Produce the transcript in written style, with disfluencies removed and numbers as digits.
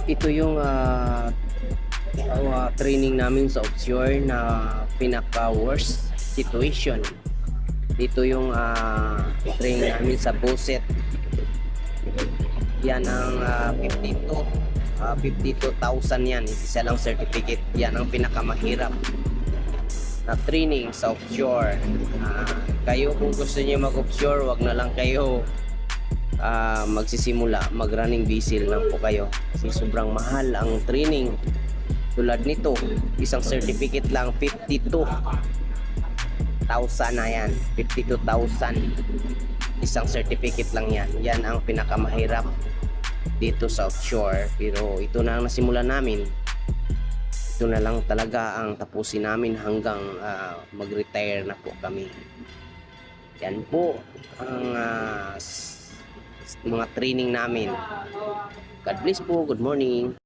Ito yung training namin sa offshore na pinaka-worst situation. Dito yung training namin sa Buset. Yan ang 52,000 yan. Isa lang certificate. Yan ang pinakamahirap na training sa offshore. Kayo kung gusto niyo mag-offshore, wag na lang kayo magsisimula, mag-running diesel lang po kayo kasi sobrang mahal ang training. Tulad nito, isang certificate lang 52,000 na yan. 52,000 isang certificate lang yan. Yan ang pinakamahirap dito sa offshore, pero ito na ang nasimulan namin. Ito na lang talaga ang tapusin namin hanggang mag-retire na po kami. Yan po ang mga training namin. God bless po. Good morning.